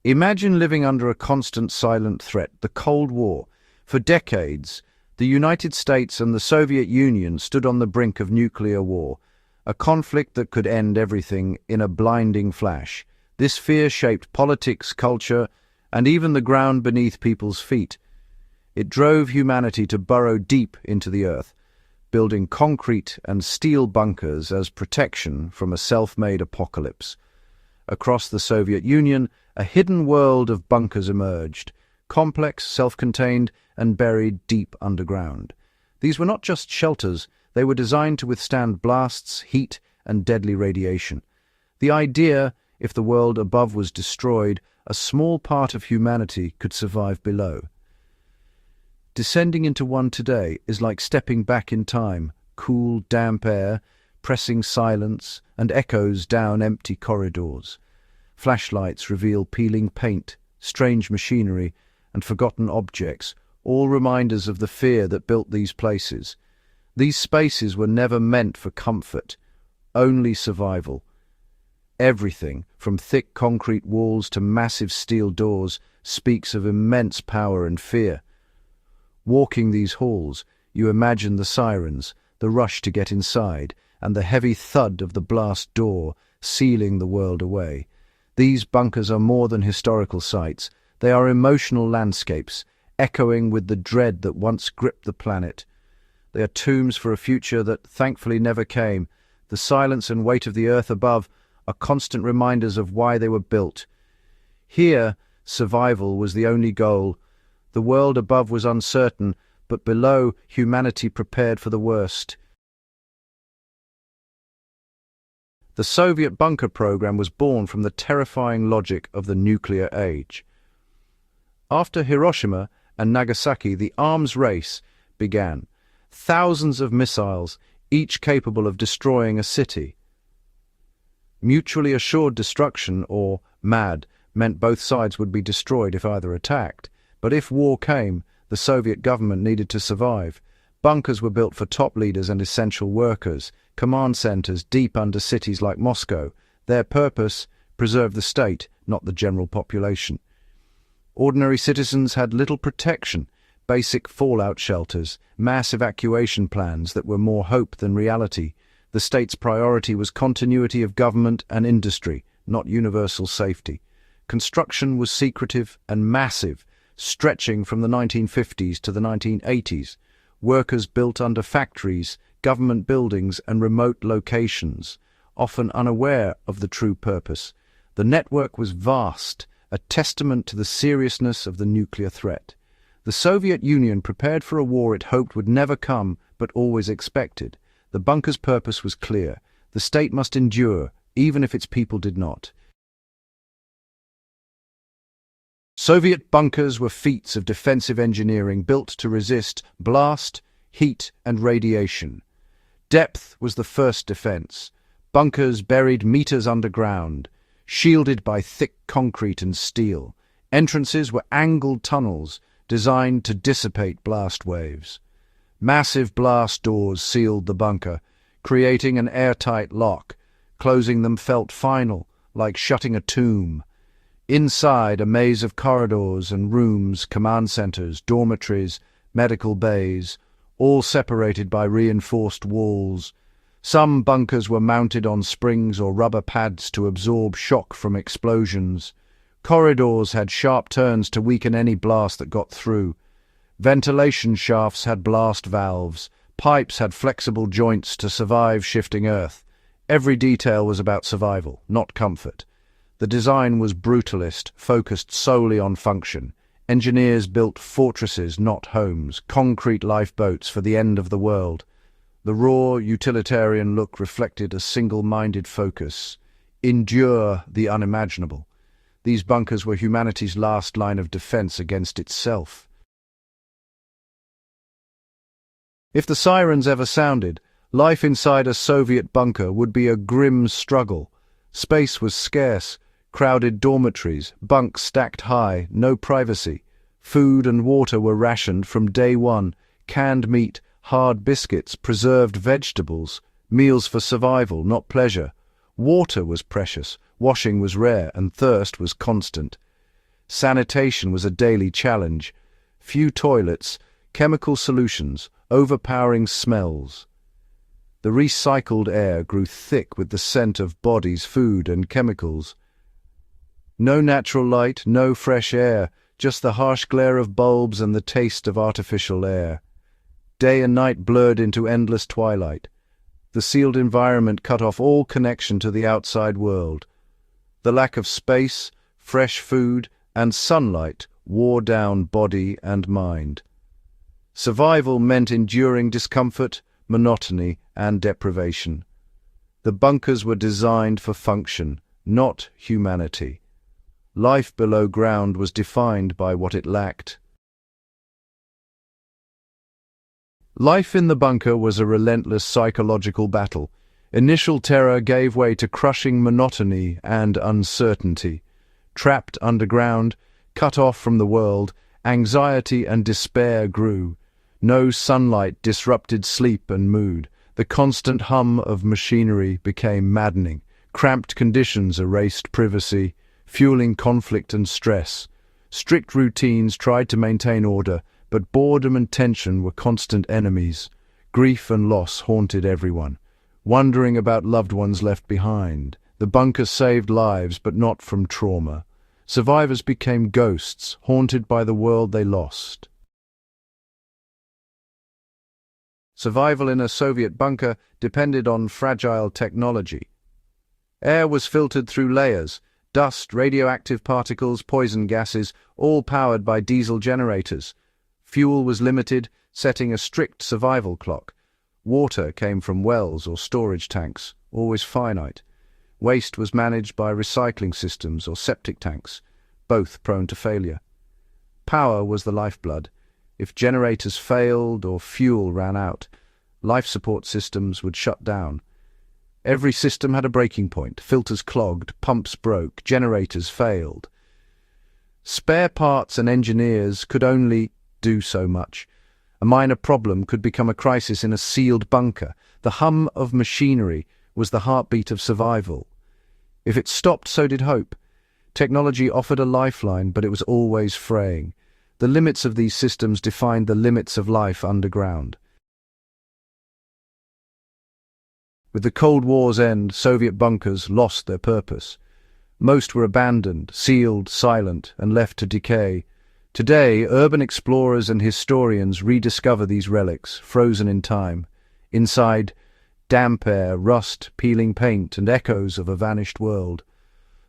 Imagine living under a constant silent threat, the Cold War. For decades, the United States and the Soviet Union stood on the brink of nuclear war, a conflict that could end everything in a blinding flash. This fear shaped politics, culture, and even the ground beneath people's feet. It drove humanity to burrow deep into the earth, building concrete and steel bunkers as protection from a self-made apocalypse. Across the Soviet Union, a hidden world of bunkers emerged, complex, self-contained, and buried deep underground. These were not just shelters, they were designed to withstand blasts, heat, and deadly radiation. The idea, if the world above was destroyed, a small part of humanity could survive below. Descending into one today is like stepping back in time, cool, damp air, pressing silence, and echoes down empty corridors. Flashlights reveal peeling paint, strange machinery, and forgotten objects, all reminders of the fear that built these places. These spaces were never meant for comfort, only survival. Everything, from thick concrete walls to massive steel doors, speaks of immense power and fear. Walking these halls, you imagine the sirens, the rush to get inside, and the heavy thud of the blast door sealing the world away. These bunkers are more than historical sites. They are emotional landscapes, echoing with the dread that once gripped the planet. They are tombs for a future that thankfully never came. The silence and weight of the earth above are constant reminders of why they were built. Here, survival was the only goal. The world above was uncertain, but below, humanity prepared for the worst. The Soviet bunker program was born from the terrifying logic of the nuclear age. After Hiroshima and Nagasaki, the arms race began. Thousands of missiles, each capable of destroying a city. Mutually assured destruction, or MAD, meant both sides would be destroyed if either attacked. But if war came, the Soviet government needed to survive. Bunkers were built for top leaders and essential workers, command centers deep under cities like Moscow. Their purpose, preserve the state, not the general population. Ordinary citizens had little protection, basic fallout shelters, mass evacuation plans that were more hope than reality. The state's priority was continuity of government and industry, not universal safety. Construction was secretive and massive, stretching from the 1950s to the 1980s. Workers built under factories, government buildings, and remote locations, often unaware of the true purpose. The network was vast, a testament to the seriousness of the nuclear threat. The Soviet Union prepared for a war it hoped would never come, but always expected. The bunker's purpose was clear. The state must endure, even if its people did not. Soviet bunkers were feats of defensive engineering built to resist blast, heat, and radiation. Depth was the first defense. Bunkers buried meters underground, shielded by thick concrete and steel. Entrances were angled tunnels designed to dissipate blast waves. Massive blast doors sealed the bunker, creating an airtight lock. Closing them felt final, like shutting a tomb. Inside, a maze of corridors and rooms, command centers, dormitories, medical bays, all separated by reinforced walls. Some bunkers were mounted on springs or rubber pads to absorb shock from explosions. Corridors had sharp turns to weaken any blast that got through. Ventilation shafts had blast valves. Pipes had flexible joints to survive shifting earth. Every detail was about survival, not comfort. The design was brutalist, focused solely on function. Engineers built fortresses, not homes, concrete lifeboats for the end of the world. The raw, utilitarian look reflected a single-minded focus. Endure the unimaginable. These bunkers were humanity's last line of defense against itself. If the sirens ever sounded, life inside a Soviet bunker would be a grim struggle. Space was scarce. Crowded dormitories, bunks stacked high, no privacy. Food and water were rationed from day one. Canned meat, hard biscuits, preserved vegetables. Meals for survival, not pleasure. Water was precious, washing was rare, and thirst was constant. Sanitation was a daily challenge. Few toilets, chemical solutions, overpowering smells. The recycled air grew thick with the scent of bodies, food, and chemicals. No natural light, no fresh air, just the harsh glare of bulbs and the taste of artificial air. Day and night blurred into endless twilight. The sealed environment cut off all connection to the outside world. The lack of space, fresh food, and sunlight wore down body and mind. Survival meant enduring discomfort, monotony, and deprivation. The bunkers were designed for function, not humanity. Life below ground was defined by what it lacked. Life in the bunker was a relentless psychological battle. Initial terror gave way to crushing monotony and uncertainty. Trapped underground, cut off from the world, anxiety and despair grew. No sunlight disrupted sleep and mood. The constant hum of machinery became maddening. Cramped conditions erased privacy, fueling conflict and stress. Strict routines tried to maintain order, but boredom and tension were constant enemies. Grief and loss haunted everyone. Wondering about loved ones left behind. The bunker saved lives, but not from trauma. Survivors became ghosts, haunted by the world they lost. Survival in a Soviet bunker depended on fragile technology. Air was filtered through layers, dust, radioactive particles, poison gases, all powered by diesel generators. Fuel was limited, setting a strict survival clock. Water came from wells or storage tanks, always finite. Waste was managed by recycling systems or septic tanks, both prone to failure. Power was the lifeblood. If generators failed or fuel ran out, life support systems would shut down. Every system had a breaking point. Filters clogged, pumps broke, generators failed. Spare parts and engineers could only do so much. A minor problem could become a crisis in a sealed bunker. The hum of machinery was the heartbeat of survival. If it stopped, so did hope. Technology offered a lifeline, but it was always fraying. The limits of these systems defined the limits of life underground. With the Cold War's end, Soviet bunkers lost their purpose. Most were abandoned, sealed, silent, and left to decay. Today, urban explorers and historians rediscover these relics, frozen in time. Inside, damp air, rust, peeling paint, and echoes of a vanished world.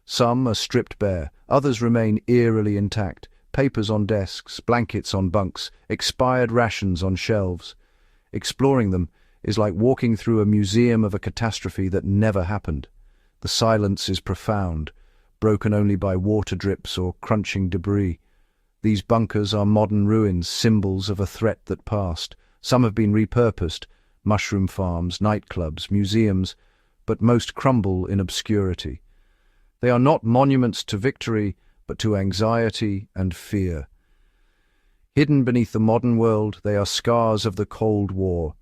Some are stripped bare, others remain eerily intact. Papers on desks, blankets on bunks, expired rations on shelves. Exploring them is like walking through a museum of a catastrophe that never happened. The silence is profound, broken only by water drips or crunching debris. These bunkers are modern ruins, symbols of a threat that passed. Some have been repurposed, mushroom farms, nightclubs, museums, but most crumble in obscurity. They are not monuments to victory, but to anxiety and fear. Hidden beneath the modern world, they are scars of the Cold War.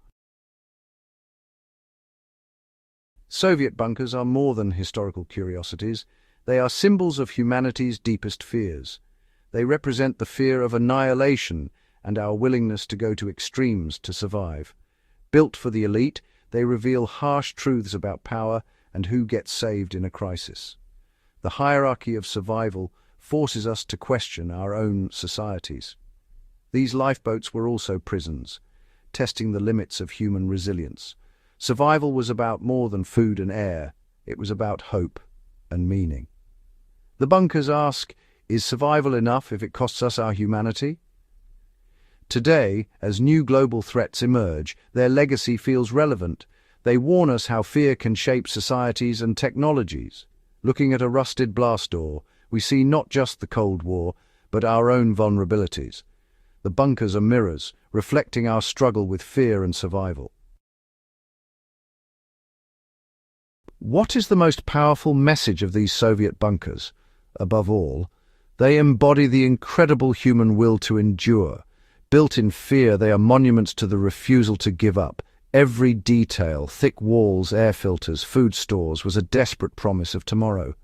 Soviet bunkers are more than historical curiosities. They are symbols of humanity's deepest fears. They represent the fear of annihilation and our willingness to go to extremes to survive. Built for the elite, they reveal harsh truths about power and who gets saved in a crisis. The hierarchy of survival forces us to question our own societies. These lifeboats were also prisons, testing the limits of human resilience. Survival was about more than food and air. It was about hope and meaning. The bunkers ask, is survival enough if it costs us our humanity? Today, as new global threats emerge, their legacy feels relevant. They warn us how fear can shape societies and technologies. Looking at a rusted blast door, we see not just the Cold War, but our own vulnerabilities. The bunkers are mirrors, reflecting our struggle with fear and survival. What is the most powerful message of these Soviet bunkers? Above all, they embody the incredible human will to endure. Built in fear, they are monuments to the refusal to give up. Every detail, thick walls, air filters, food stores, was a desperate promise of tomorrow.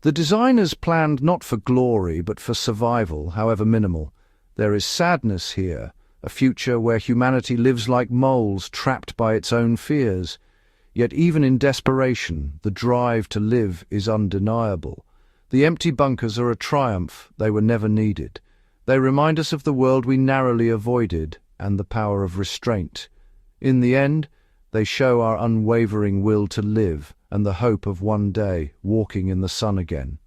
The designers planned not for glory, but for survival, however minimal. There is sadness here, a future where humanity lives like moles trapped by its own fears. Yet even in desperation, the drive to live is undeniable. The empty bunkers are a triumph. They were never needed. They remind us of the world we narrowly avoided and the power of restraint. In the end, they show our unwavering will to live and the hope of one day walking in the sun again.